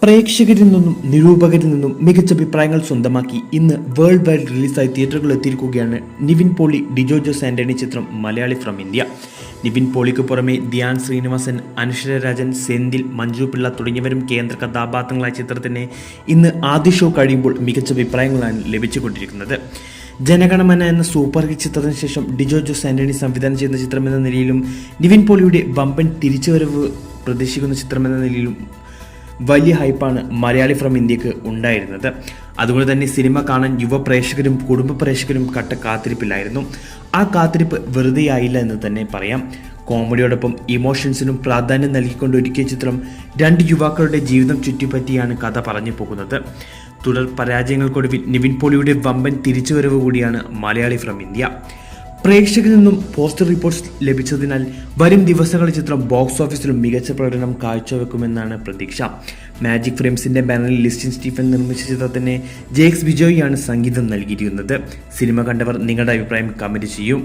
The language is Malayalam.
പ്രേക്ഷകരിൽ നിന്നും നിരൂപകരിൽ നിന്നും മികച്ച അഭിപ്രായങ്ങൾ സ്വന്തമാക്കി ഇന്ന് വേൾഡ് വൈഡ് റിലീസായി തിയേറ്ററുകളിൽ എത്തിയിരിക്കുകയാണ് നിവിൻ പോളി, ഡിജോ ജോസ് ആന്റണി ചിത്രം മലയാളി ഫ്രം ഇന്ത്യ. നിവിൻ പോളിക്ക് പുറമെ ധ്യാൻ ശ്രീനിവാസൻ, അനശ്വര രാജൻ, സെന്തിൽ, മഞ്ജു പിള്ള തുടങ്ങിയവരും കേന്ദ്ര കഥാപാത്രങ്ങളായ ചിത്രത്തിന് ഇന്ന് ആദ്യ ഷോ കഴിയുമ്പോൾ മികച്ച അഭിപ്രായങ്ങളാണ് ലഭിച്ചുകൊണ്ടിരിക്കുന്നത്. ജനഗണമന എന്ന സൂപ്പർ ഹിറ്റ് ചിത്രത്തിന് ശേഷം ഡിജോ ജോസ് ആന്റണി സംവിധാനം ചെയ്യുന്ന ചിത്രമെന്ന നിലയിലും നിവിൻ പോളിയുടെ വമ്പൻ തിരിച്ചുവരവ് പ്രതീക്ഷിക്കുന്ന ചിത്രമെന്ന നിലയിലും വലിയ ഹൈപ്പാണ് മലയാളി ഫ്രം ഇന്ത്യക്ക് ഉണ്ടായിരുന്നത്. അതുകൊണ്ട് തന്നെ സിനിമ കാണാൻ യുവ പ്രേക്ഷകരും കുടുംബ പ്രേക്ഷകരും കട്ട കാത്തിരിപ്പിലായിരുന്നു. ആ കാത്തിരിപ്പ് വെറുതെയായില്ല എന്ന് തന്നെ പറയാം. കോമഡിയോടൊപ്പം ഇമോഷൻസിനും പ്രാധാന്യം നൽകിക്കൊണ്ട് ഒരുക്കിയ ചിത്രം രണ്ട് യുവാക്കളുടെ ജീവിതം ചുറ്റിപ്പറ്റിയാണ് കഥ പറഞ്ഞു പോകുന്നത്. തുടർ പരാജയങ്ങൾക്കൊടുവിൽ നിവിൻ പോളിയുടെ വമ്പൻ തിരിച്ചുവരവ് കൂടിയാണ് മലയാളി ഫ്രം ഇന്ത്യ. പ്രേക്ഷകരിൽ നിന്നും പോസ്റ്റർ റിപ്പോർട്ട്സ് ലഭിച്ചതിനാൽ വരും ദിവസങ്ങളിൽ ചിത്രം ബോക്സ് ഓഫീസിലും മികച്ച പ്രകടനം കാഴ്ചവെക്കുമെന്നാണ് പ്രതീക്ഷ. മാജിക് ഫ്രെയിംസിന്റെ ബാനറിൽ ലിസ്റ്റിൻ സ്റ്റീഫൻ നിർമ്മിച്ച ചിത്രത്തിന് ജെക്സ് ബിജോയിയാണ് സംഗീതം നൽകിയിരിക്കുന്നത്. സിനിമ കണ്ടവർ നിങ്ങളുടെ അഭിപ്രായം കമന്റ് ചെയ്യൂ.